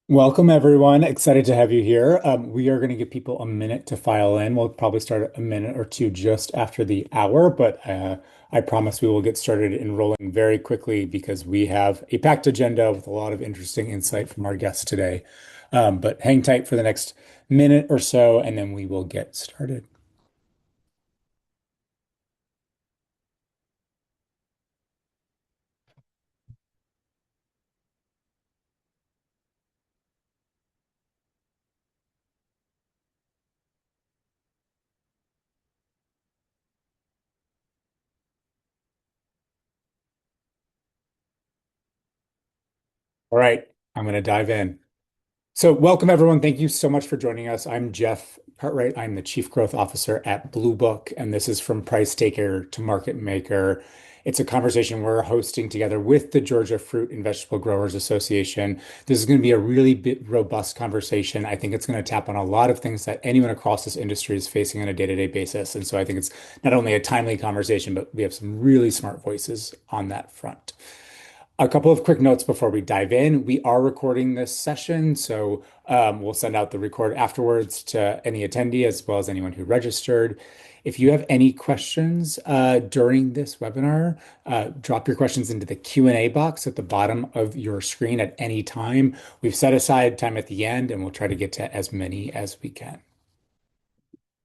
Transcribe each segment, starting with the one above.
Welcome, everyone. Excited to have you here. We are going to give people a minute to file in. We'll probably start a minute or two just after the hour, but I promise we will get started enrolling very quickly because we have a packed agenda with a lot of interesting insight from our guests today. But hang tight for the next minute or so, and then we will get started. All right, I'm going to dive in. So, welcome everyone. Thank you so much for joining us. I'm Jeff Cartwright. I'm the Chief Growth Officer at Blue Book, and this is From Price Taker to Market Maker. It's a conversation we're hosting together with the Georgia Fruit and Vegetable Growers Association. This is going to be a really robust conversation. I think it's going to tap on a lot of things that anyone across this industry is facing on a day-to-day basis. And so I think it's not only a timely conversation, but we have some really smart voices on that front. A couple of quick notes before we dive in. We are recording this session, so we'll send out the record afterwards to any attendee as well as anyone who registered. If you have any questions during this webinar, drop your questions into the Q&A box at the bottom of your screen at any time. We've set aside time at the end, and we'll try to get to as many as we can.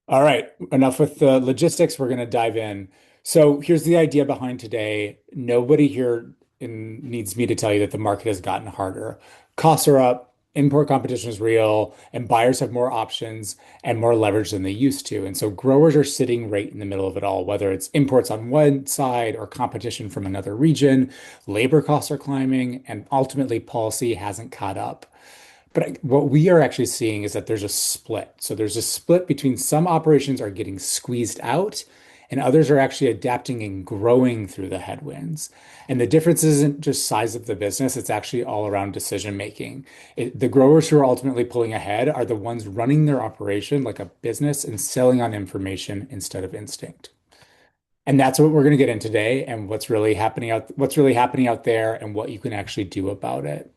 All right, enough with the logistics. We're going to dive in. So here's the idea behind today. Nobody here needs me to tell you that the market has gotten harder. Costs are up, import competition is real, and buyers have more options and more leverage than they used to. And so growers are sitting right in the middle of it all, whether it's imports on one side or competition from another region. Labor costs are climbing, and ultimately policy hasn't caught up. But what we are actually seeing is that there's a split. So there's a split between some operations are getting squeezed out and others are actually adapting and growing through the headwinds. And the difference isn't just size of the business, it's actually all around decision making. The growers who are ultimately pulling ahead are the ones running their operation like a business and selling on information instead of instinct. And that's what we're going to get in today and what's really happening out there and what you can actually do about it.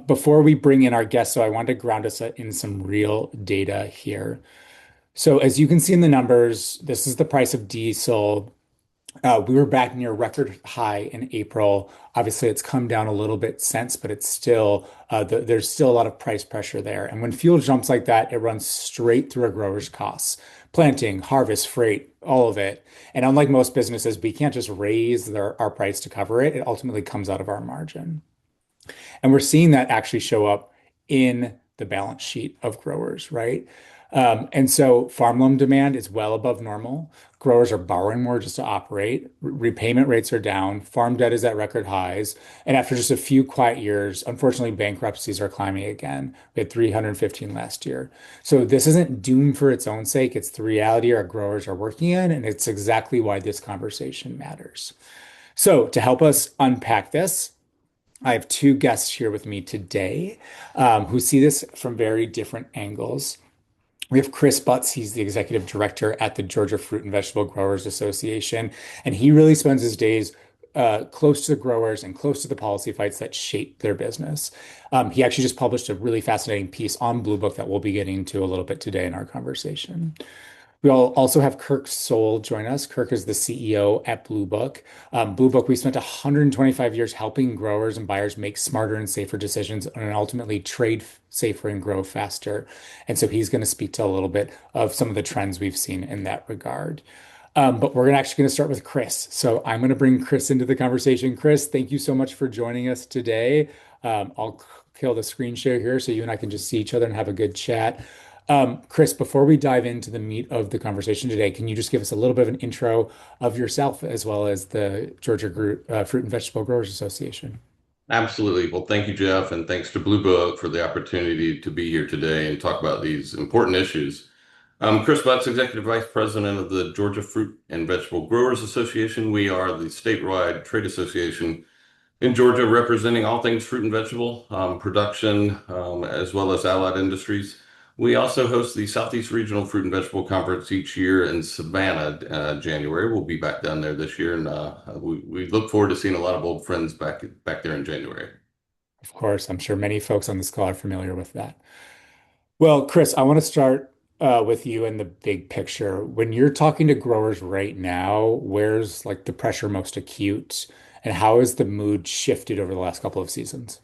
Before we bring in our guests, so I want to ground us in some real data here. So as you can see in the numbers, this is the price of diesel. We were back near record high in April. Obviously, it's come down a little bit since, but it's still there's still a lot of price pressure there. And when fuel jumps like that, it runs straight through a grower's costs, planting, harvest, freight, all of it. And unlike most businesses, we can't just raise our price to cover it. It ultimately comes out of our margin. And we're seeing that actually show up in the balance sheet of growers, right? And so farm loan demand is well above normal. Growers are borrowing more just to operate. Repayment rates are down. Farm debt is at record highs. And after just a few quiet years, unfortunately, bankruptcies are climbing again. We had 315 last year. So this isn't doom for its own sake. It's the reality our growers are working in, and it's exactly why this conversation matters. So to help us unpack this, I have two guests here with me today who see this from very different angles. We have Chris Butts. He's the executive director at the Georgia Fruit and Vegetable Growers Association, and he really spends his days close to the growers and close to the policy fights that shape their business. He actually just published a really fascinating piece on Blue Book that we'll be getting into a little bit today in our conversation. We'll also have Kirk Soul join us. Kirk is the CEO at Blue Book. Blue Book, we spent 125 years helping growers and buyers make smarter and safer decisions and ultimately trade safer and grow faster. And so he's going to speak to a little bit of some of the trends we've seen in that regard. But we're actually going to start with Chris. So I'm going to bring Chris into the conversation. Chris, thank you so much for joining us today. I'll kill the screen share here so you and I can just see each other and have a good chat. Chris, before we dive into the meat of the conversation today, can you just give us a little bit of an intro of yourself as well as the Georgia Fruit and Vegetable Growers Association? Absolutely. Well, thank you, Jeff, and thanks to Blue Book for the opportunity to be here today and talk about these important issues. I'm Chris Butts, Executive Vice President of the Georgia Fruit and Vegetable Growers Association. We are the statewide trade association in Georgia representing all things fruit and vegetable production, as well as allied industries. We also host the Southeast Regional Fruit and Vegetable Conference each year in Savannah, January. We'll be back down there this year, and we look forward to seeing a lot of old friends back there in January. Of course, I'm sure many folks on this call are familiar with that. Well, Chris, I want to start with you in the big picture. When you're talking to growers right now, where's like the pressure most acute, and how has the mood shifted over the last couple of seasons?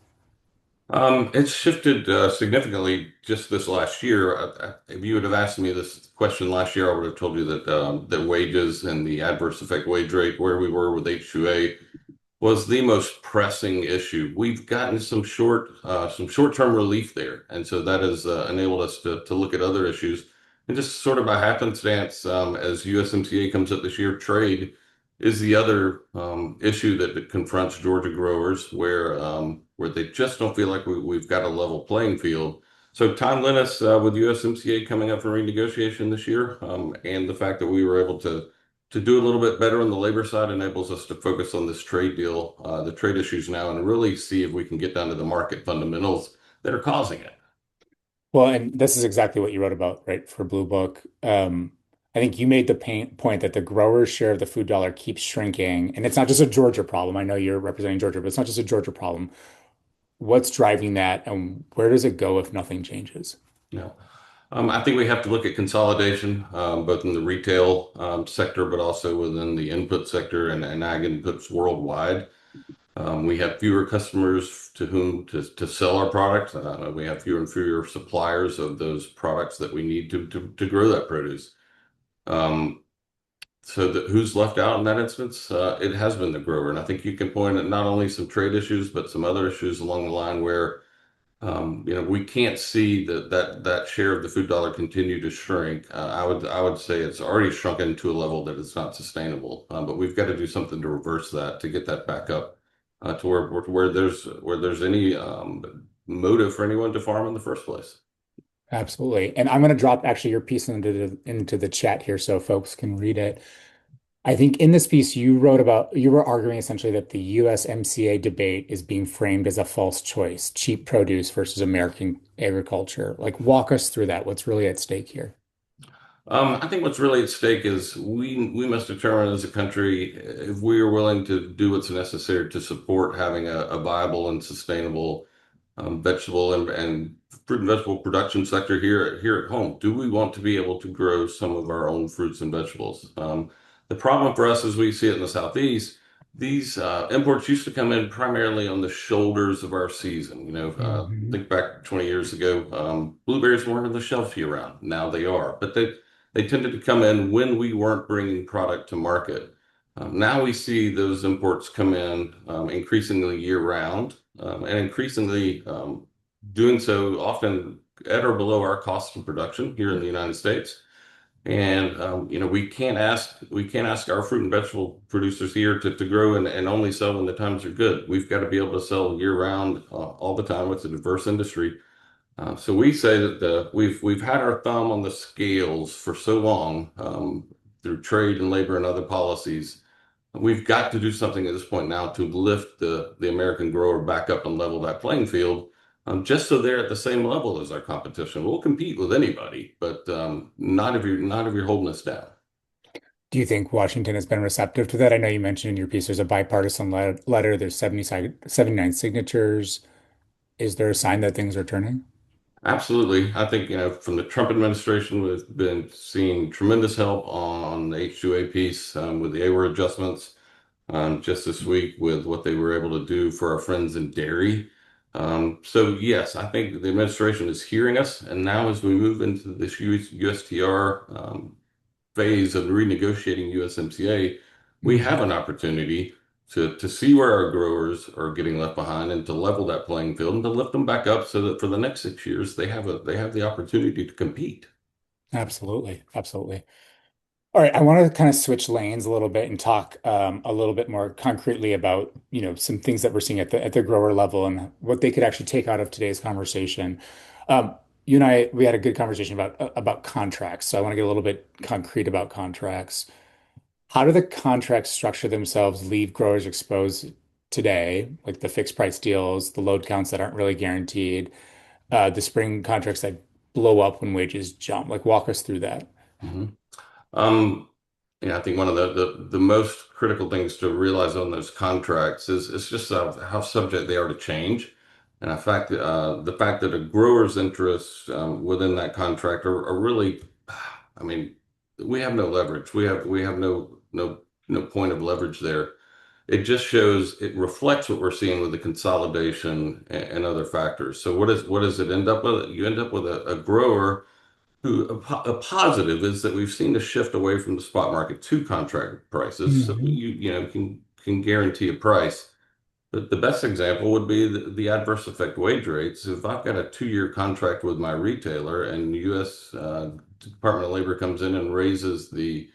It's shifted significantly just this last year. If you would have asked me this question last year, I would have told you that wages and the adverse effect wage rate, where we were with H2A, was the most pressing issue. We've gotten some short-term relief there, and so that has enabled us to look at other issues. And just sort of by happenstance, as USMCA comes up this year, trade is the other issue that confronts Georgia growers, where they just don't feel like we've got a level playing field. So timeliness with USMCA coming up for renegotiation this year, and the fact that we were able to do a little bit better on the labor side enables us to focus on this trade deal, the trade issues now, and really see if we can get down to the market fundamentals that are causing it. Well, and this is exactly what you wrote about, right, for Blue Book. I think you made the point that the grower's share of the food dollar keeps shrinking, and it's not just a Georgia problem. I know you're representing Georgia, but it's not just a Georgia problem. What's driving that, and where does it go if nothing changes? You know, I think we have to look at consolidation, both in the retail sector, but also within the input sector and ag inputs worldwide. We have fewer customers to whom to sell our product. We have fewer and fewer suppliers of those products that we need to grow that produce. Um, So who's left out in that instance? It has been the grower, and I think you can point at not only some trade issues, but some other issues along the line where we can't see that share of the food dollar continue to shrink. I would say it's already shrunken to a level that it's not sustainable. But we've got to do something to reverse that to get that back up to where there's any motive for anyone to farm in the first place. Absolutely. And I'm going to drop actually your piece into the chat here so folks can read it. I think in this piece you were arguing essentially that the USMCA debate is being framed as a false choice, cheap produce versus American agriculture. Like walk us through that. What's really at stake here? I think what's really at stake is we must determine as a country if we are willing to do what's necessary to support having a viable and sustainable vegetable and fruit and vegetable production sector here at home. Do we want to be able to grow some of our own fruits and vegetables? The problem for us, as we see it in the Southeast, these imports used to come in primarily on the shoulders of our season. Mhm. Think back 20 years ago, blueberries weren't on the shelf year round. Now they are, but they tended to come in when we weren't bringing product to market. Now we see those imports come in increasingly year round and increasingly doing so often at or below our cost of production here in the United States. And we can't ask our fruit and vegetable producers here to grow and only sell when the times are good. We've got to be able to sell year round all the time. It's a diverse industry. So we say that we've had our thumb on the scales for so long through trade and labor and other policies. We've got to do something at this point now to lift the American grower back up and level that playing field, just so they're at the same level as our competition. We'll compete with anybody, but not if you're holding us down. Do you think Washington has been receptive to that? I know you mentioned in your piece there's a bipartisan letter, there's 79 signatures. Is there a sign that things are turning? Absolutely. I think, from the Trump administration, we've been seeing tremendous help on the H2A piece with the AWAR adjustments. Just this week with what they were able to do for our friends in dairy. So yes, I think the administration is hearing us, and now as we move into this USTR phase of renegotiating USMCA, we have Mhm. an opportunity to see where our growers are getting left behind and to level that playing field and to lift them back up so that for the next 6 years they have the opportunity to compete. Absolutely. Absolutely. All right, I want to kind of switch lanes a little bit and talk a little bit more concretely about, some things that we're seeing at the grower level and what they could actually take out of today's conversation. Um, you and I, we had a good conversation about contracts, so I want to get a little bit concrete about contracts. How do the contracts structure themselves leave growers exposed today, like the fixed price deals, the load counts that aren't really guaranteed, the spring contracts that blow up when wages jump? Like, walk us through that. Mhm. Um, I think one of the most critical things to realize on those contracts is just how subject they are to change. And the fact that a grower's interests within that contract are really, I mean, we have no leverage. We have no point of leverage there. It just shows it reflects what we're seeing with the consolidation and other factors. So what does it end up with? You end up with a grower who a positive is that we've seen a shift away from the spot market to contract prices. So Hmm. you know can guarantee a price. But the best example would be the adverse effect wage rates. If I've got a 2-year contract with my retailer and the U.S. Department of Labor comes in and raises the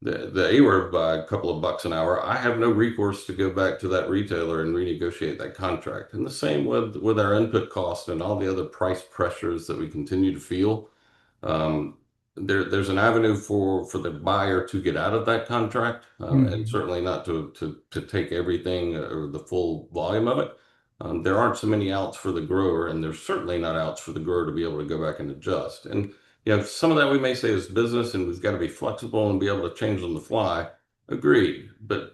A-word by a couple of bucks an hour, I have no recourse to go back to that retailer and renegotiate that contract. And the same with our input cost and all the other price pressures that we continue to feel. Um, there's an avenue for the buyer to get out of that contract, and Hmm. certainly not to take everything or the full volume of it. There aren't so many outs for the grower, and there's certainly not outs for the grower to be able to go back and adjust. And some of that we may say is business, and we've got to be flexible and be able to change on the fly. Agreed, but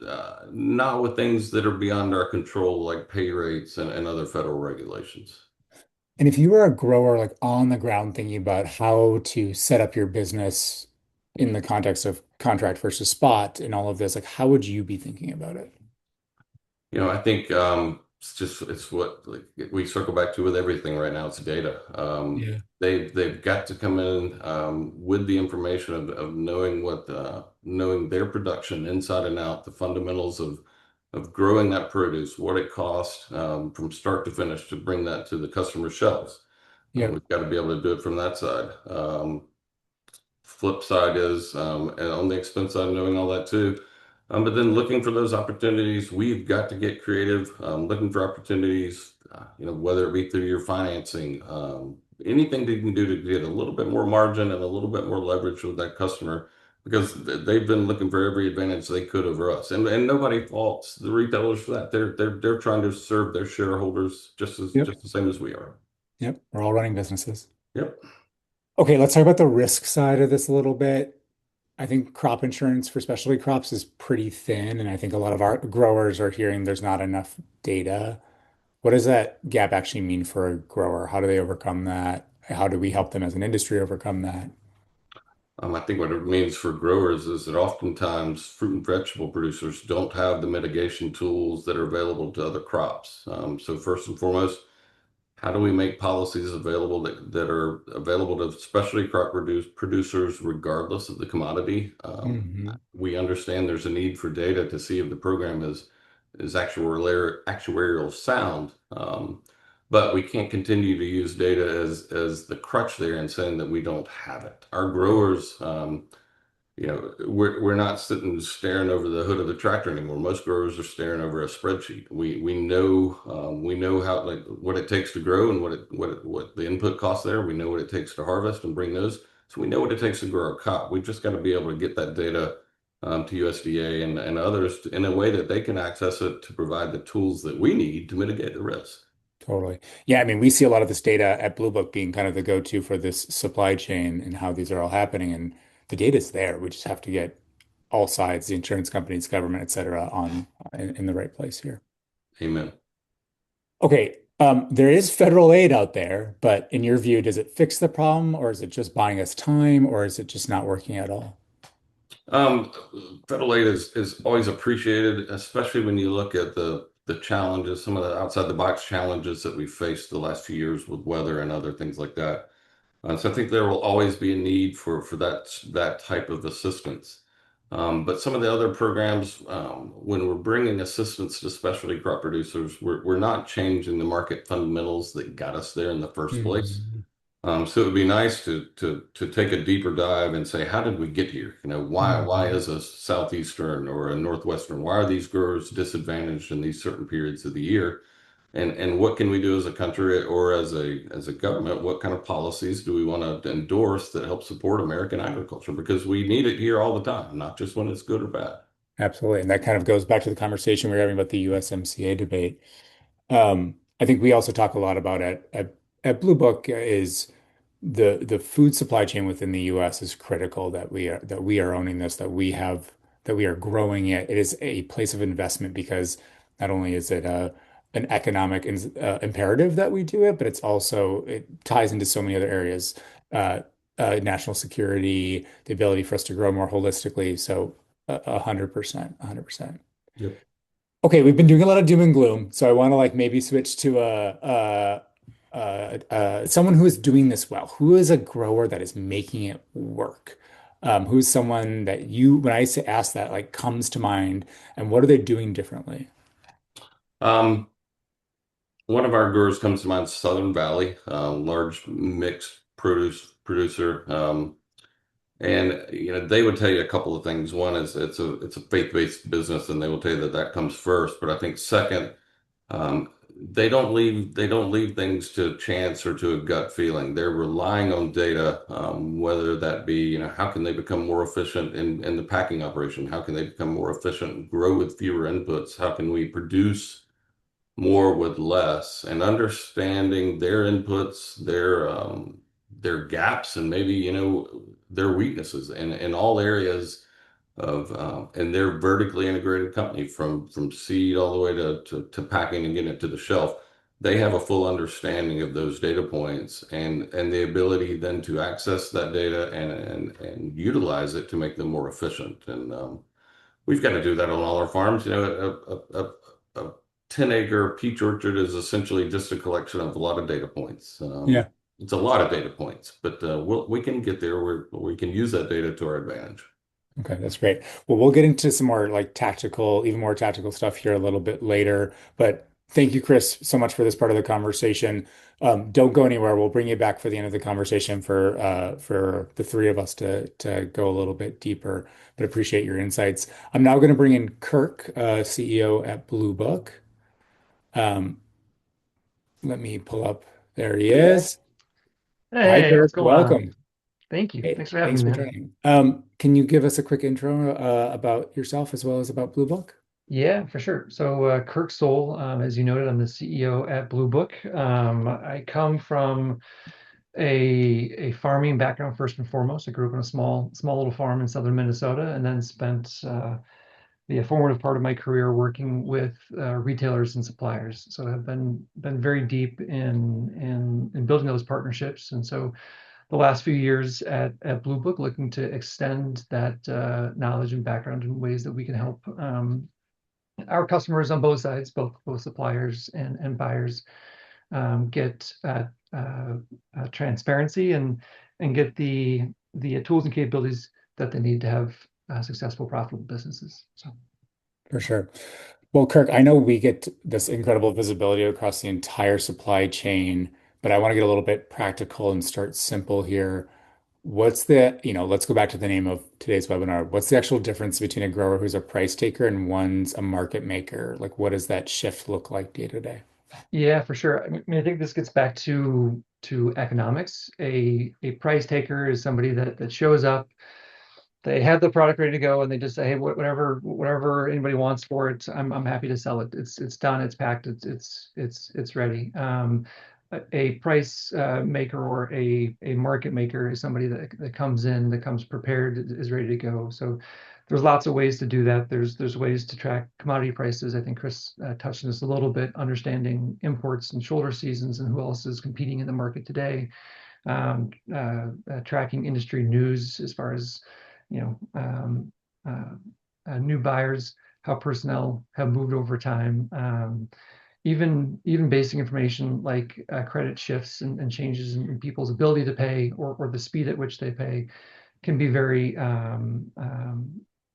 not with things that are beyond our control, like pay rates and other federal regulations. And if you were a grower like on the ground thinking about how to set up your business in the context of contract versus spot and all of this, like how would you be thinking about it? I think it's what like, we circle back to with everything right now. It's data. Yeah. They've got to come in with the information of knowing knowing their production inside and out, the fundamentals of growing that produce, what it costs from start to finish to bring that to the customer shelves. Yep. We've got to be able to do it from that side. Flip side is, and on the expense side, knowing all that too. But then looking for those opportunities, we've got to get creative, looking for opportunities, whether it be through your financing, anything that you can do to get a little bit more margin and a little bit more leverage with that customer because they've been looking for every advantage they could over us. And nobody faults the retailers for that. They're trying to serve their shareholders Yep. just the same as we are. Yep. We're all running businesses. Yep. Okay, let's talk about the risk side of this a little bit. I think crop insurance for specialty crops is pretty thin, and I think a lot of our growers are hearing there's not enough data. What does that gap actually mean for a grower? How do they overcome that? How do we help them as an industry overcome that? I think what it means for growers is that oftentimes fruit and vegetable producers don't have the mitigation tools that are available to other crops. So first and foremost, how do we make policies available that are available to specialty crop producers regardless of the commodity? Hmm. We understand there's a need for data to see if the program is actuarial sound. But we can't continue to use data as the crutch there and saying that we don't have it. Our growers, we're not sitting staring over the hood of the tractor anymore. Most growers are staring over a spreadsheet. We know how like what it takes to grow and what the input costs there. We know what it takes to harvest and bring those. So we know what it takes to grow a crop. We've just got to be able to get that data to USDA and others in a way that they can access it to provide the tools that we need to mitigate the risk. Totally. Yeah, I mean, we see a lot of this data at Blue Book being kind of the go-to for this supply chain and how these are all happening. And the data's there. We just have to get all sides, the insurance companies, government, et cetera, on in the right place here. Amen. Okay, there is federal aid out there, but in your view, does it fix the problem, or is it just buying us time, or is it just not working at all? Um, Federal aid is always appreciated, especially when you look at the challenges, some of the outside the box challenges that we've faced the last few years with weather and other things like that. So I think there will always be a need for that type of assistance. But some of the other programs, when we're bringing assistance to specialty crop producers, we're not changing the market fundamentals that got us there in the first place. Mhm. So it would be nice to take a deeper dive and say, how did we get here? Why Mhm. is a southeastern or a northwestern? Why are these growers disadvantaged in these certain periods of the year? And what can we do as a country or as a government? What kind of policies do we want to endorse that help support American agriculture? Because we need it here all the time, not just when it's good or bad. Absolutely. And that kind of goes back to the conversation we were having about the USMCA debate. I think we also talk a lot about at Blue Book is the food supply chain within the US is critical that we are owning this, that we are growing it. It is a place of investment because not only is it an economic imperative that we do it, but it ties into so many other areas. Uh, National security, the ability for us to grow more holistically. So 100%, 100%. Yep. Okay, we've been doing a lot of doom and gloom, so I want to like maybe switch to someone who is doing this well. Who is a grower that is making it work? Who's someone that you, when I say ask that, like comes to mind, and what are they doing differently? Um, One of our growers comes to mind, Southern Valley, large mixed produce producer. And they would tell you a couple of things. One is it's a faith-based business, and they will tell you that that comes first. But I think second, they don't leave things to chance or to a gut feeling. They're relying on data, whether that be how can they become more efficient in the packing operation? How can they become more efficient and grow with fewer inputs? How can we produce more with less? And understanding their inputs, their gaps, and maybe their weaknesses in all areas and they're vertically integrated company from seed all the way to packing and getting it to the shelf. They have a full understanding of those data points and the ability then to access that data and utilize it to make them more efficient. And we've got to do that on all our farms. A 10-acre peach orchard is essentially just a collection of a lot of data points. Yeah. It's a lot of data points, but we can get there where we can use that data to our advantage. Okay, that's great. Well, we'll get into some more like tactical, even more tactical stuff here a little bit later. But thank you, Chris, so much for this part of the conversation. Don't go anywhere. We'll bring you back for the end of the conversation for the three of us to go a little bit deeper. But appreciate your insights. I'm now going to bring in Kirk, CEO at Blue Book. Um, Let me pull up. There he is. Hi, Hey, what's Kirk. going on? Welcome. Thank you. Hey, Thanks for having thanks me, for man. joining. Can you give us a quick intro about yourself as well as about Blue Book? Yeah, for sure. So, Kirk Soul, as you noted, I'm the CEO at Blue Book. I come from a farming background first and foremost. I grew up on a small little farm in southern Minnesota, and then spent the formative part of my career working with retailers and suppliers. So I've been very deep in building those partnerships, and so the last few years at Blue Book, looking to extend that knowledge and background in ways that we can help our customers on both sides, both suppliers and buyers, get transparency and get the tools and capabilities that they need to have successful, profitable businesses. So. For sure. Well, Kirk, I know we get this incredible visibility across the entire supply chain, but I want to get a little bit practical and start simple here. Let's go back to the name of today's webinar. What's the actual difference between a grower who's a price taker and one's a market maker? Like, what does that shift look like day to day? Yeah, for sure. I think this gets back to economics. A price taker is somebody that shows up. They have the product ready to go, and they just say, "Hey, whatever anybody wants for it, I'm happy to sell it. It's done. It's packed. It's ready." A price maker or a market maker is somebody that comes in, that comes prepared, is ready to go. So there's lots of ways to do that. There's ways to track commodity prices. I think Chris touched on this a little bit, understanding imports and shoulder seasons and who else is competing in the market today. Tracking industry news as far as you know uh, new buyers, how personnel have moved over time. Even basic information like credit shifts and changes in people's ability to pay or the speed at which they pay can be very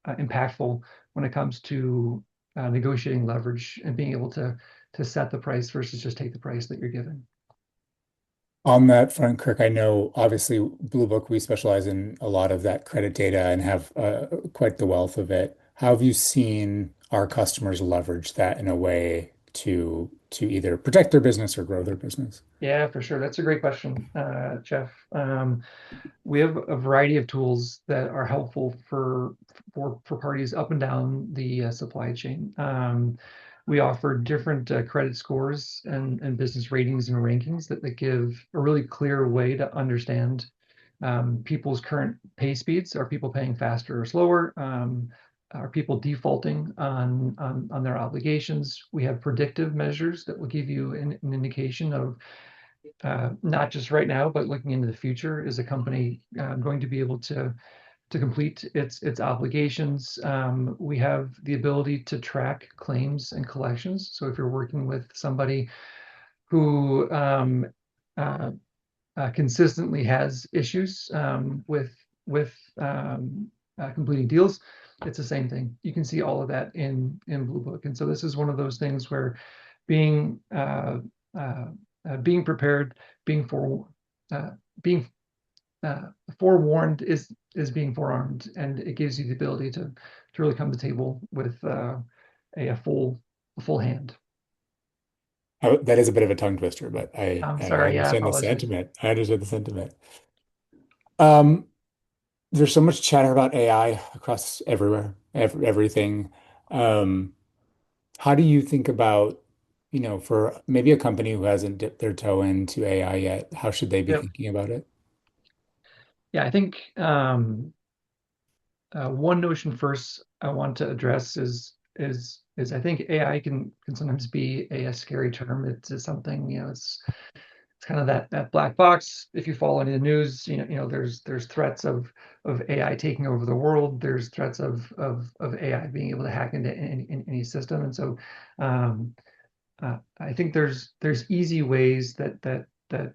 impactful when it comes to negotiating leverage and being able to set the price versus just take the price that you're given. On that front, Kirk, I know obviously Blue Book, we specialize in a lot of that credit data and have quite the wealth of it. How have you seen our customers leverage that in a way to either protect their business or grow their business? Yeah, for sure. That's a great question, Jeff. We have a variety of tools that are helpful for parties up and down the supply chain. We offer different credit scores and business ratings and rankings that give a really clear way to understand people's current pay speeds. Are people paying faster or slower? are people defaulting on their obligations? We have predictive measures that will give you an indication of not just right now, but looking into the future. Is a company going to be able to complete its obligations? We have the ability to track claims and collections. So if you're working with somebody who uh, consistently has issues with completing deals, it's the same thing. You can see all of that in Blue Book, and so this is one of those things where being uh, being prepared, being for being forewarned is being forearmed, and it gives you the ability to really come to the table with a full hand. That is a bit of a tongue twister, but I'm I sorry. Yeah, I understand the apologize. sentiment. I understand the sentiment. Um, there's so much chatter about AI across everywhere, everything. Um, how do you think about, for maybe a company who hasn't dipped their toe into AI yet, how should they be Yep. thinking about it? Yeah, I think one notion first I want to address is I think AI can sometimes be a scary term. It's something, it's kind of that black box. If you follow any of the news, there's threats of AI taking over the world. There's threats of AI being able to hack into any system. And so I think there's easy ways that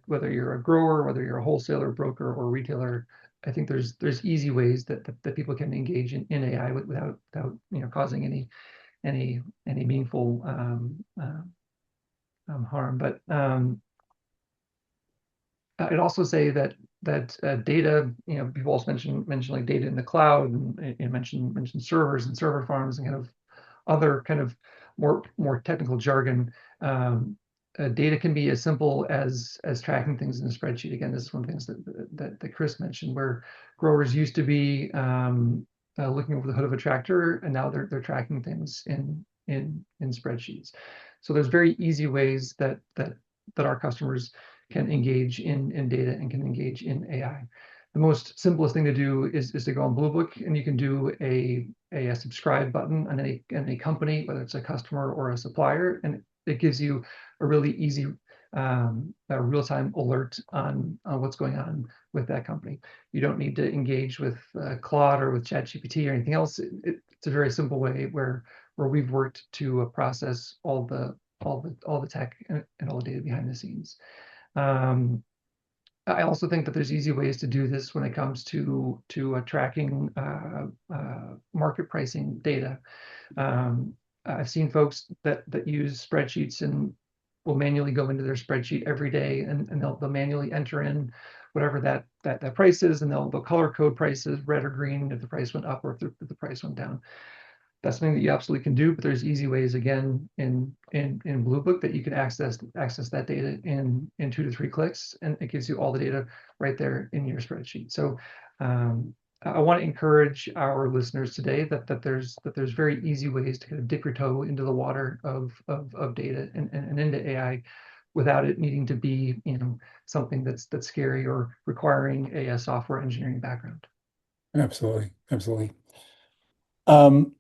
whether you're a grower, whether you're a wholesaler, broker, or retailer, I think there's easy ways that people can engage in AI without causing any meaningful harm. But I'd also say that data, people also mention like data in the cloud, and mention servers and server farms and kind of other kind of more technical jargon. Data can be as simple as tracking things in a spreadsheet. Again, this is one of the things that Chris mentioned, where growers used to be looking over the hood of a tractor, and now they're tracking things in spreadsheets. So there's very easy ways that our customers can engage in data and can engage in AI. The most simplest thing to do is to go on Bluebook, and you can do a subscribe button on any company, whether it's a customer or a supplier, and it gives you a really easy a real-time alert on what's going on with that company. You don't need to engage with Claude or with ChatGPT or anything else. It's a very simple way where we've worked to process all the tech and all the data behind the scenes. I also think that there's easy ways to do this when it comes to tracking market pricing data. I've seen folks that use spreadsheets and will manually go into their spreadsheet every day, and they'll manually enter in whatever that price is, and they'll color code prices red or green if the price went up or if the price went down. That's something that you absolutely can do, but there's easy ways again in Blue Book that you can access that data in 2 to 3 clicks, and it gives you all the data right there in your spreadsheet. So I want to encourage our listeners today that there's very easy ways to kind of dip your toe into the water of data and into AI without it needing to be something that's scary or requiring a software engineering background. Absolutely. Absolutely. Um,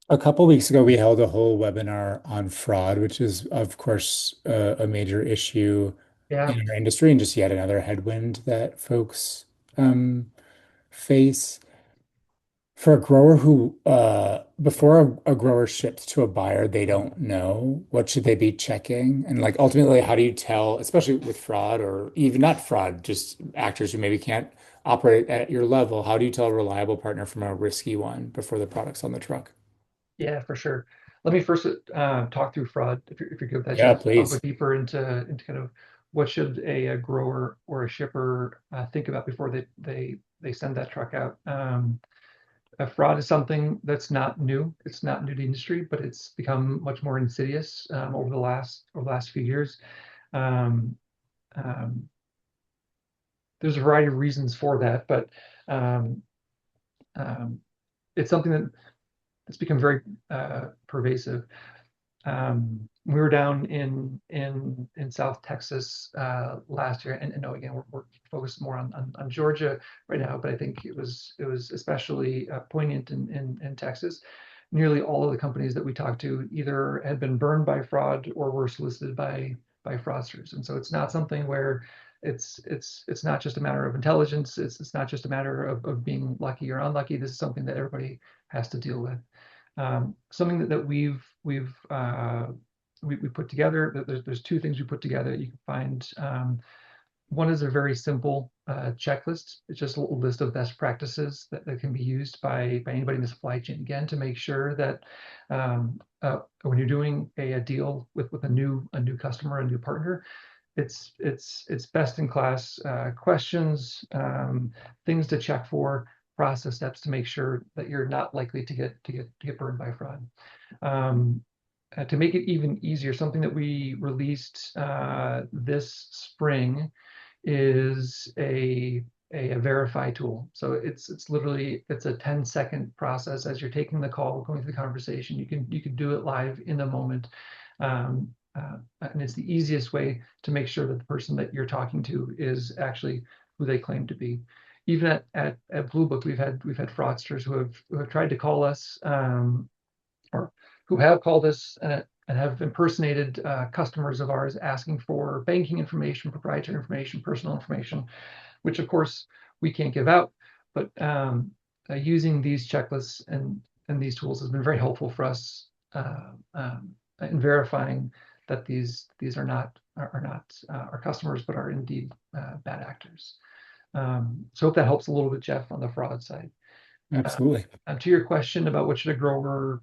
a couple weeks ago, we held a whole webinar on fraud, which is, of course, a major issue Yeah. in our industry and just yet another headwind that folks face. For a grower who, before a grower ships to a buyer, they don't know what should they be checking, and like ultimately, how do you tell, especially with fraud or even not fraud, just actors who maybe can't operate at your level, how do you tell a reliable partner from a risky one before the product's on the truck? Yeah, for sure. Let me first talk through fraud, if you're good with that, Yeah, Jeff. I'll go please. deeper into kind of what should a grower or a shipper think about before they send that truck out. Fraud is something that's not new. It's not new to the industry, but it's become much more insidious over the last few years. Um, um, there's a variety of reasons for that, but um, um, it's something that's become very pervasive. we were down in South Texas last year, and no, again, we're focused more on Georgia right now, but I think it was especially poignant in Texas. Nearly all of the companies that we talked to either had been burned by fraud or were solicited by fraudsters, and so it's not something where it's not just a matter of intelligence. It's not just a matter of being lucky or unlucky. This is something that everybody has to deal with. Something that we put together. There's two things we put together that you can find. One is a very simple checklist. It's just a little list of best practices that can be used by anybody in the supply chain, again, to make sure that when you're doing a deal with a new customer, a new partner, it's best in class questions, things to check for, process steps to make sure that you're not likely to get burned by fraud. To make it even easier, something that we released this spring is a verify tool. So it's literally a 10-second process as you're taking the call, going through the conversation. You can do it live in the moment. And it's the easiest way to make sure that the person that you're talking to is actually who they claim to be. Even at Blue Book, we've had fraudsters who have tried to call us, or who have called us and have impersonated customers of ours asking for banking information, proprietary information, personal information, which of course we can't give out. But using these checklists and these tools has been very helpful for us in verifying that these are not our customers, but are indeed bad actors. So hope that helps a little bit, Jeff, on the fraud side. Absolutely. To your question about what should a grower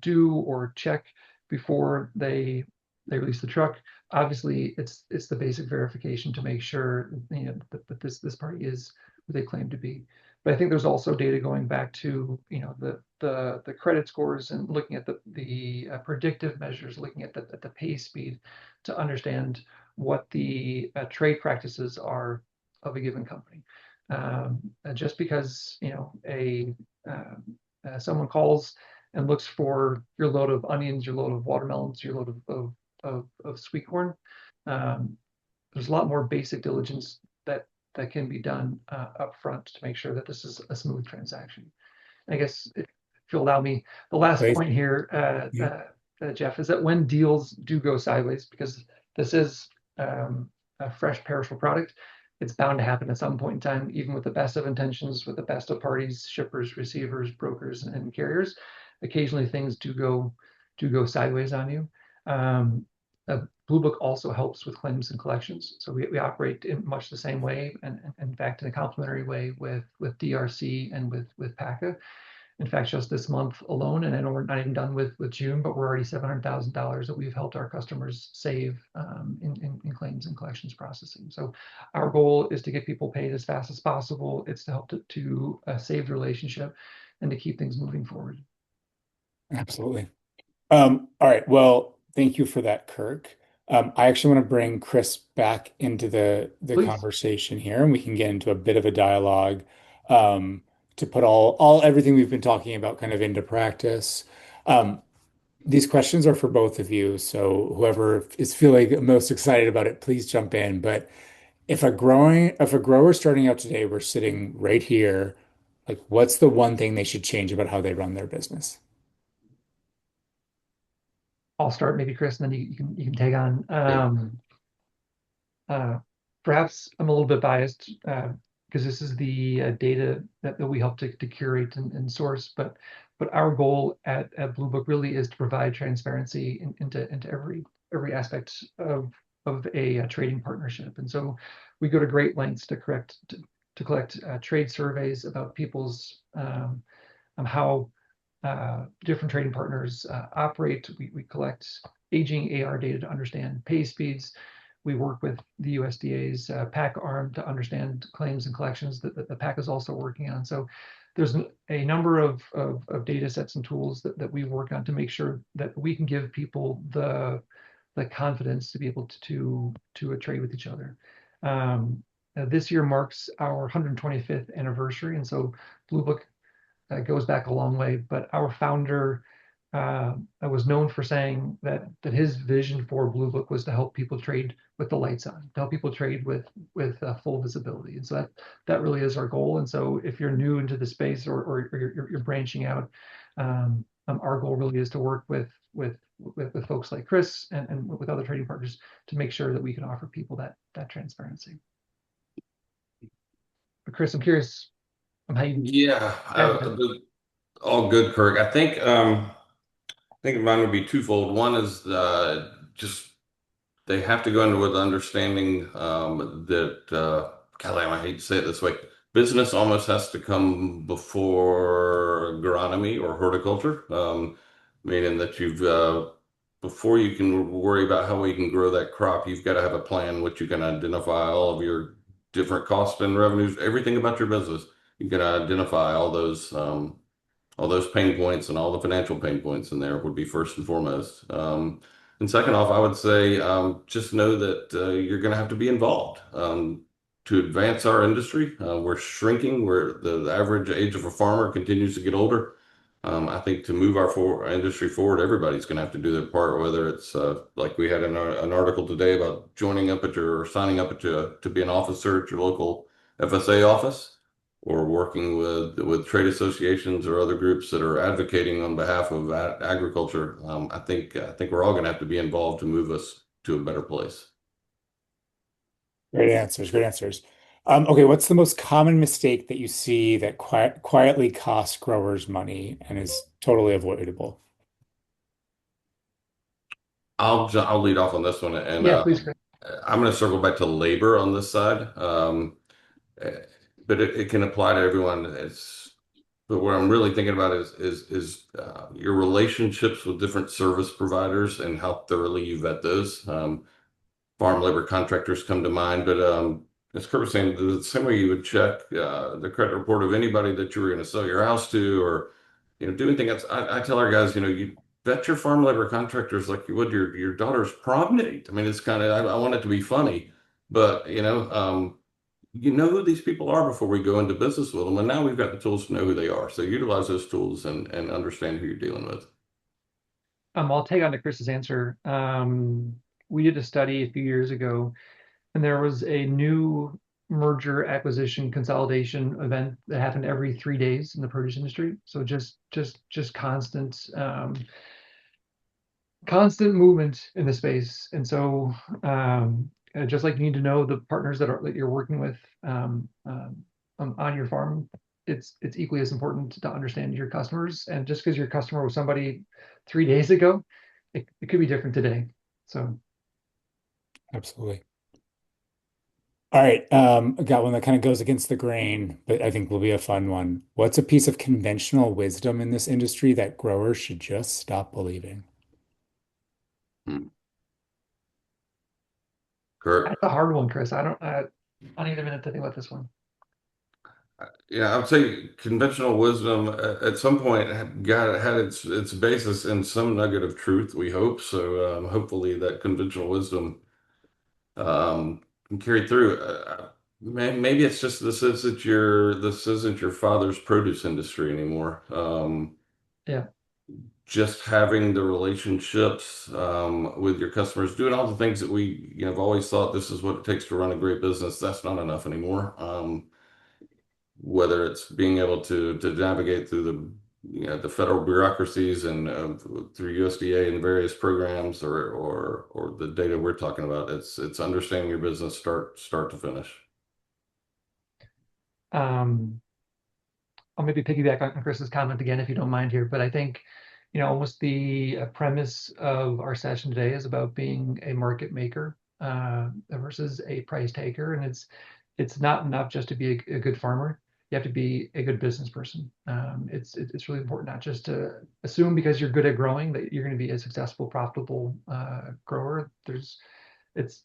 do or check before they release the truck, obviously it's the basic verification to make sure that this party is who they claim to be. But I think there's also data going back to the credit scores and looking at the predictive measures, looking at the pay speed to understand what the trade practices are of a given company. Just because someone calls and looks for your load of onions, your load of watermelons, your load of sweet corn, there's a lot more basic diligence that can be done up front to make sure that this is a smooth transaction. I guess if you'll allow me, the last Please. point here, Jeff, is that when deals do go sideways, because this is a fresh perishable product, it's bound to happen at some point in time, even with the best of intentions, with the best of parties, shippers, receivers, brokers, and carriers. Occasionally things do go sideways on you. Blue Book also helps with claims and collections. So we operate in much the same way, and in fact, in a complementary way with DRC and with PACA. In fact, just this month alone, and I know we're not even done with June, but we're already $700,000 that we've helped our customers save in claims and collections processing. So our goal is to get people paid as fast as possible. It's to help to save the relationship and to keep things moving forward. Absolutely. All right. Well, thank you for that, Kirk. I actually want to bring Chris back into the Please. conversation here, and we can get into a bit of a dialogue to put everything we've been talking about kind of into practice. These questions are for both of you, so whoever is feeling most excited about it, please jump in. But if a grower starting out today were sitting right here, like what's the one thing they should change about how they run their business? I'll start, maybe Chris, and then you can tag on. Perhaps I'm a little bit biased because this is the data that we help to curate and source, but our goal at Blue Book really is to provide transparency into every aspect of a trading partnership. And so we go to great lengths to collect trade surveys about people's how different trading partners operate. We collect aging AR data to understand pay speeds. We work with the USDA's PAC arm to understand claims and collections that the PAC is also working on. So there's a number of data sets and tools that we work on to make sure that we can give people the confidence to be able to trade with each other. This year marks our 125th anniversary, and so Blue Book goes back a long way. But our founder was known for saying that his vision for Blue Book was to help people trade with the lights on, to help people trade with full visibility. And so that really is our goal. And so if you're new into the space or you're branching out, our goal really is to work with folks like Chris and with other trading partners to make sure that we can offer people that transparency. But Chris, I'm curious how you Yeah, dive into it. all good, Kirk. I think mine would be twofold. One is just they have to go into with the understanding that, golly, I hate to say it this way, business almost has to come before agronomy or horticulture, meaning that before you can worry about how we can grow that crop, you've got to have a plan which you can identify all of your different costs and revenues, everything about your business. You can identify all those pain points and all the financial pain points in there would be first and foremost. And second off, I would say just know that you're going to have to be involved to advance our industry. We're shrinking. The average age of a farmer continues to get older. I think to move our industry forward, everybody's going to have to do their part, whether it's like we had an article today about joining up at your or signing up to be an officer at your local FSA office or working with trade associations or other groups that are advocating on behalf of agriculture. I think we're all going to have to be involved to move us to a better place. Great answers, great answers. Okay, what's the most common mistake that you see that quietly costs growers money and is totally avoidable? I'll lead off on this one, and Yeah, please, Chris. I'm going to circle back to labor on this side, eh, but it can apply to everyone. But what I'm really thinking about is your relationships with different service providers and how thoroughly you vet those. Farm labor contractors come to mind, but as Kurt was saying, the same way you would check the credit report of anybody that you were going to sell your house to, or do anything else. I tell our guys, you vet your farm labor contractors like you would your daughter's prom date. I mean, it's kind of I want it to be funny, but you know who these people are before we go into business with them, and now we've got the tools to know who they are. So utilize those tools and understand who you're dealing with. I'll take on to Chris's answer. We did a study a few years ago, and there was a new merger acquisition consolidation event that happened every 3 days in the produce industry. So just constant movement in the space. And so just like you need to know the partners that you're working with on your farm, it's equally as important to understand your customers. And just because your customer was somebody 3 days ago, it could be different today. So Absolutely. All right, I got one that kind of goes against the grain, but I think will be a fun one. What's a piece of conventional wisdom in this industry that growers should just stop believing? Hmm. Kurt? that's a hard one, Chris. I need a minute to think about this one. Yeah, I would say conventional wisdom at some point had its basis in some nugget of truth, we hope. So hopefully that conventional wisdom can carry through. Maybe it's just this isn't your father's produce industry anymore. Yeah. Just having the relationships with your customers, doing all the things that we have always thought this is what it takes to run a great business. That's not enough anymore. Whether it's being able to navigate through the federal bureaucracies and through USDA and various programs or the data we're talking about, it's understanding your business start to finish. Um, I'll maybe piggyback on Chris's comment again, if you don't mind here, but I think, almost the premise of our session today is about being a market maker versus a price taker. And it's not enough just to be a good farmer. You have to be a good business person. It's really important not just to assume because you're good at growing that you're going to be a successful, profitable grower. It's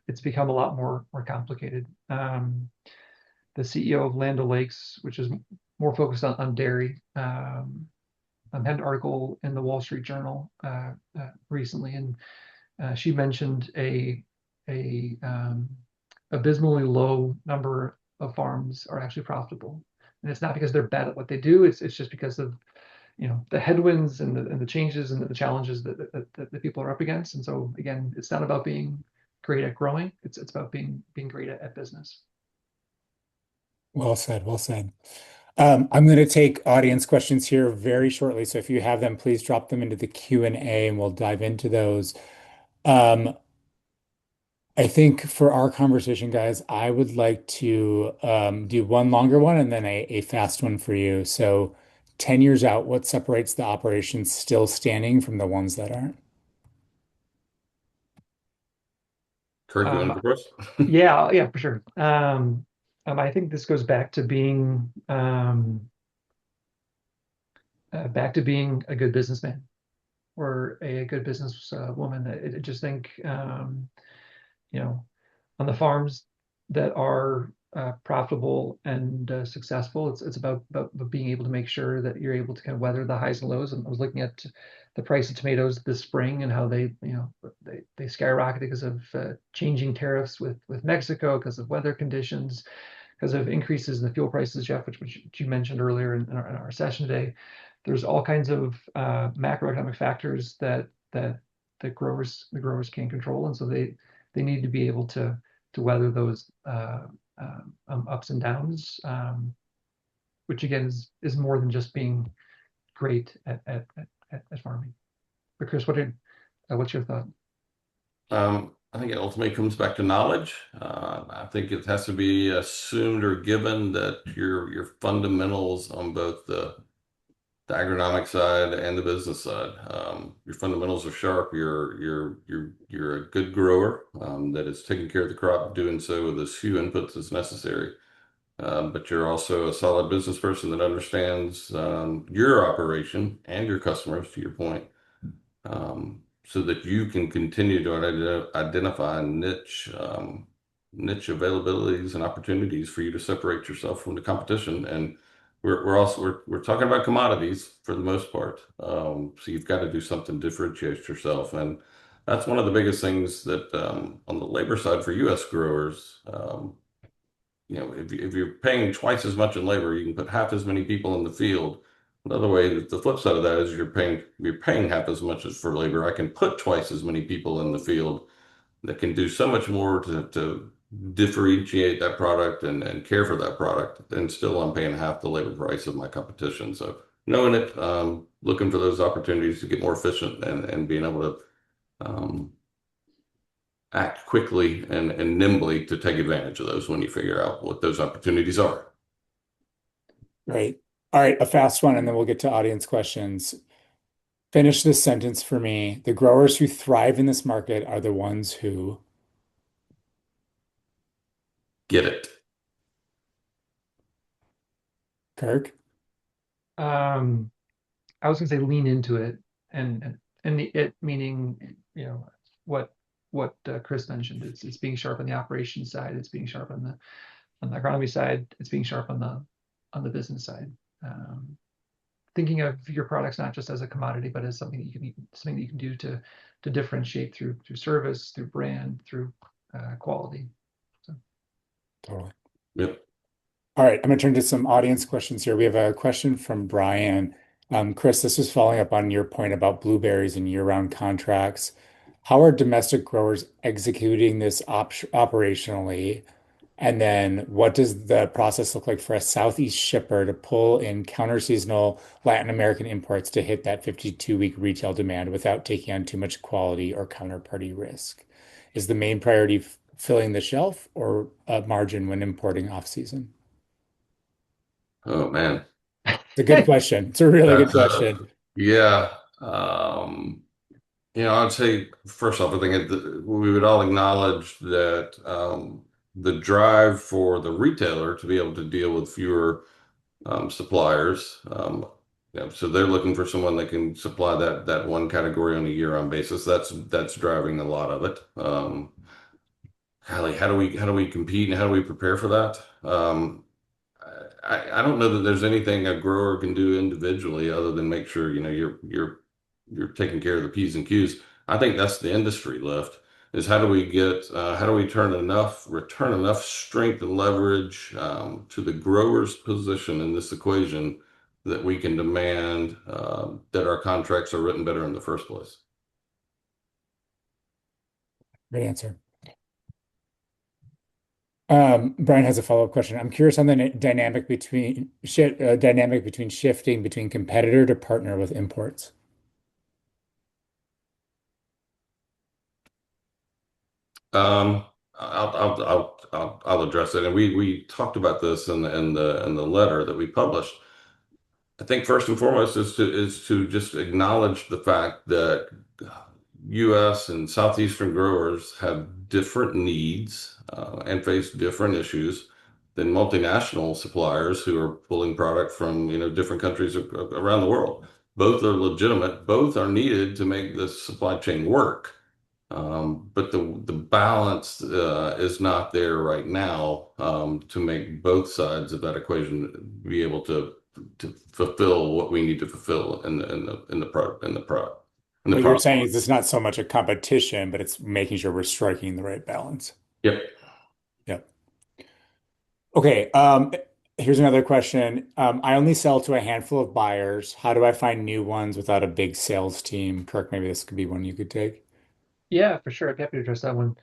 it's become a lot more complicated. The CEO of Land O'Lakes, which is more focused on dairy, had an article in the Wall Street Journal recently, and she mentioned a abysmally low number of farms are actually profitable, and it's not because they're bad at what they do. It's just because of the headwinds and the changes and the challenges that people are up against. And so again, it's not about being great at growing. It's about being great at business. Well said, well said. I'm going to take audience questions here very shortly. So if you have them, please drop them into the Q&A and we'll dive into those. Um, I think for our conversation, guys, I would like to do one longer one and then a fast one for you. So 10 years out, what separates the operations still standing from the ones that aren't? Kirk, you want Um, to go first? yeah, for sure. I think this goes back to being a good businessman or a good business woman. I just think, you know, on the farms that are profitable and successful, it's about being able to make sure that you're able to kind of weather the highs and lows. And I was looking at the price of tomatoes this spring and how they skyrocketed because of changing tariffs with Mexico, because of weather conditions, because of increases in the fuel prices, Jeff, which you mentioned earlier in our session today. There's all kinds of macroeconomic factors that the growers can't control, and so they need to be able to weather those ups and downs, which again is more than just being great at farming. But Chris, what's your thought? I think it ultimately comes back to knowledge. I think it has to be assumed or given that your fundamentals on both the agronomic side and the business side. Your fundamentals are sharp. You're a good grower that is taking care of the crop, doing so with as few inputs as necessary. But you're also a solid business person that understands your operation and your customers, to your point, so that you can continue to identify niche availabilities and opportunities for you to separate yourself from the competition. And we're talking about commodities for the most part. So you've got to do something to differentiate yourself, and that's one of the biggest things that on the labor side for U.S. growers. If you're paying twice as much in labor, you can put half as many people in the field. Another way, the flip side of that is you're paying half as much as for labor. I can put twice as many people in the field that can do so much more to differentiate that product and care for that product, and still I'm paying half the labor price of my competition. So knowing it, looking for those opportunities to get more efficient and being able to act quickly and nimbly to take advantage of those when you figure out what those opportunities are. Right. All right, a fast one, and then we'll get to audience questions. Finish this sentence for me. The growers who thrive in this market are the ones who, Get it. Kirk? Um, I was going to say lean into it, and it meaning what Chris mentioned. It's being sharp on the operations side. It's being sharp on the agronomy side. It's being sharp on the business side. Thinking of your products not just as a commodity, but as something that you can do to differentiate through service, through brand, through quality. So. Totally. Yep. All right, I'm going to turn to some audience questions here. We have a question from Brian. Chris, this is following up on your point about blueberries and year-round contracts. How are domestic growers executing this operationally? And then what does the process look like for a Southeast shipper to pull in counter-seasonal Latin American imports to hit that 52-week retail demand without taking on too much quality or counterparty risk? Is the main priority filling the shelf or a margin when importing off-season? Oh man. It's a good question. It's a really good That's question. yeah. I'd say first off, I think we would all acknowledge that the drive for the retailer to be able to deal with fewer suppliers. So they're looking for someone that can supply that one category on a year-round basis. That's driving a lot of it. How do we compete and how do we prepare for that? I don't know that there's anything a grower can do individually other than make sure you're taking care of the P's and Q's. I think that's the industry lift is how do we return enough strength and leverage to the grower's position in this equation that we can demand that our contracts are written better in the first place. Great answer. Brian has a follow-up question. I'm curious on the dynamic between shifting between competitor to partner with imports. Um, I'll address it, and we talked about this in the letter that we published. I think first and foremost is to just acknowledge the fact that U.S. and southeastern growers have different needs and face different issues than multinational suppliers who are pulling product from different countries around the world. Both are legitimate. Both are needed to make the supply chain work. But the balance is not there right now to make both sides of that equation be able to fulfill what we need to fulfill in the product in the What you're product. saying is it's not so much a competition, but it's making sure we're striking the right balance. Yep. Yep. Okay. Here's another question. I only sell to a handful of buyers. How do I find new ones without a big sales team? Kirk, maybe this could be one you could take. Yeah, for sure. I'd be happy to address that one.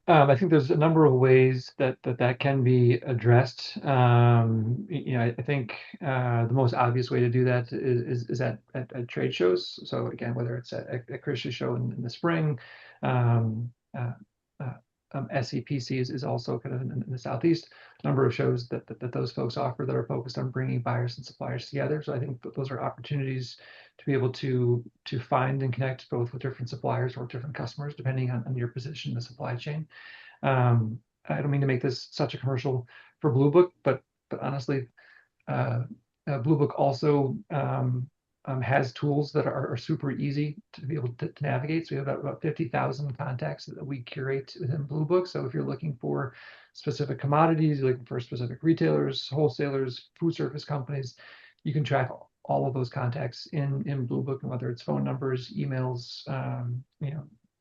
I think there's a number of ways that can be addressed. I think the most obvious way to do that is at trade shows. So again, whether it's at Christie's show in the spring, um, uh, uh, SEPC is also kind of in the Southeast. A number of shows that those folks offer that are focused on bringing buyers and suppliers together. So I think that those are opportunities to be able to find and connect both with different suppliers or different customers, depending on your position in the supply chain. I don't mean to make this such a commercial for Blue Book, but honestly, uh, Blue Book also has tools that are super easy to be able to navigate. So we have about 50,000 contacts that we curate within Blue Book. So if you're looking for specific commodities, you're looking for specific retailers, wholesalers, food service companies, you can track all of those contacts in Blue Book, and whether it's phone numbers, emails,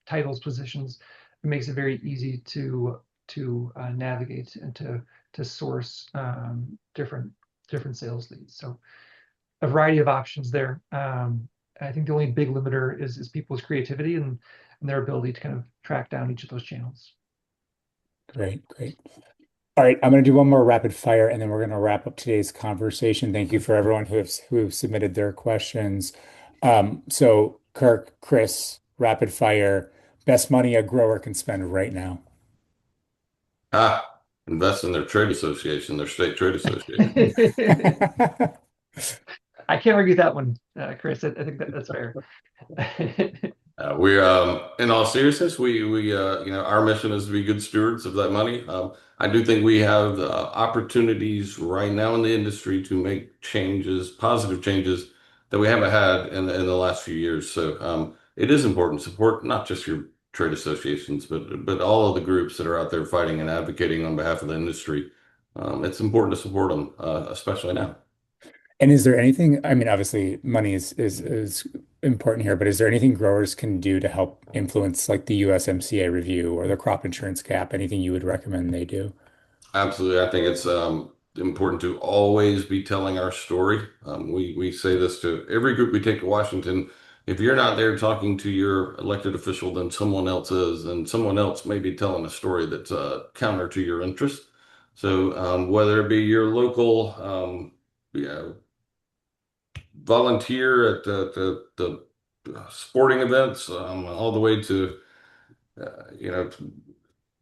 titles, positions, it makes it very easy to navigate and to source different sales leads. So a variety of options there. I think the only big limiter is people's creativity and their ability to kind of track down each of those channels. Great, great. All right, I'm going to do one more rapid fire and then we're going to wrap up today's conversation. Thank you for everyone who have submitted their questions. So Kirk, Chris, rapid fire, best money a grower can spend right now. Invest in their trade association, their state trade association. I can't argue that one, Chris. I think that's fair. In all seriousness, our mission is to be good stewards of that money. I do think we have opportunities right now in the industry to make changes, positive changes that we haven't had in the last few years. So it is important to support not just your trade associations, but all of the groups that are out there fighting and advocating on behalf of the industry. It's important to support them, especially now. And is there anything, I mean, obviously money is important here, but is there anything growers can do to help influence like the USMCA review or the crop insurance cap? Anything you would recommend they do? Absolutely. I think it's important to always be telling our story. We say this to every group we take to Washington. If you're not there talking to your elected official, then someone else is, and someone else may be telling a story that's counter to your interest. So whether it be your local you know, volunteer at the sporting events, all the way to you know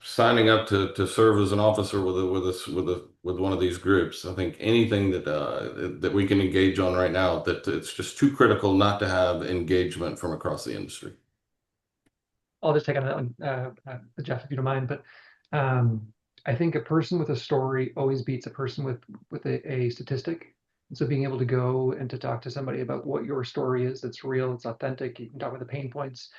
signing up to serve as an officer with one of these groups. I think anything that we can engage on right now, that it's just too critical not to have engagement from across the industry. I'll just take on that one, Jeff, if you don't mind. But I think a person with a story always beats a person with a statistic. And so being able to go and to talk to somebody about what your story is, that's real, it's authentic. You can talk about the pain points.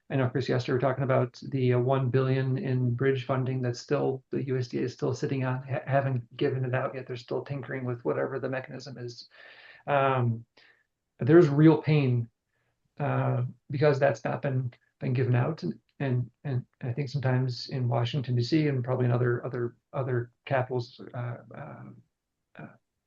I know, Chris, yesterday we were talking about the 1 billion in bridge funding that's still the USDA is still sitting on, haven't given it out yet. They're still tinkering with whatever the mechanism is. But there's real pain because that's not been given out, and I think sometimes in Washington D.C. and probably in other capitals uh,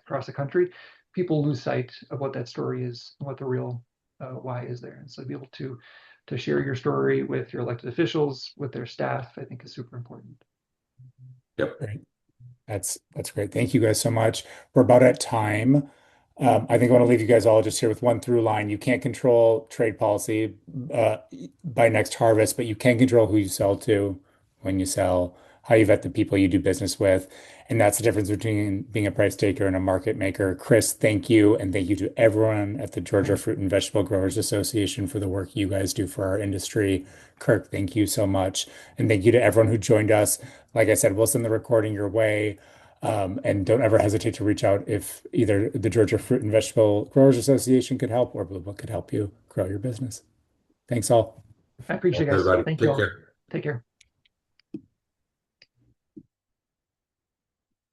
across the country, people lose sight of what that story is, and what the real why is there. And so to be able to share your story with your elected officials, with their staff, I think is super important. Yep. Great. That's great. Thank you guys so much. We're about at time. I think I want to leave you guys all just here with one through line. You can't control trade policy uh, by next harvest, but you can control who you sell to, when you sell, how you vet the people you do business with. And that's the difference between being a price taker and a market maker. Chris, thank you. And thank you to everyone at the Georgia Fruit and Vegetable Growers Association for the work you guys do for our industry. Kirk, thank you so much. And thank you to everyone who joined us. Like I said, we'll send the recording your way. And don't ever hesitate to reach out if either the Georgia Fruit and Vegetable Growers Association could help or Blue Book could help you grow your business. Thanks all. I appreciate Thanks, it, guys. everybody. Thank you Take all. care. Take care.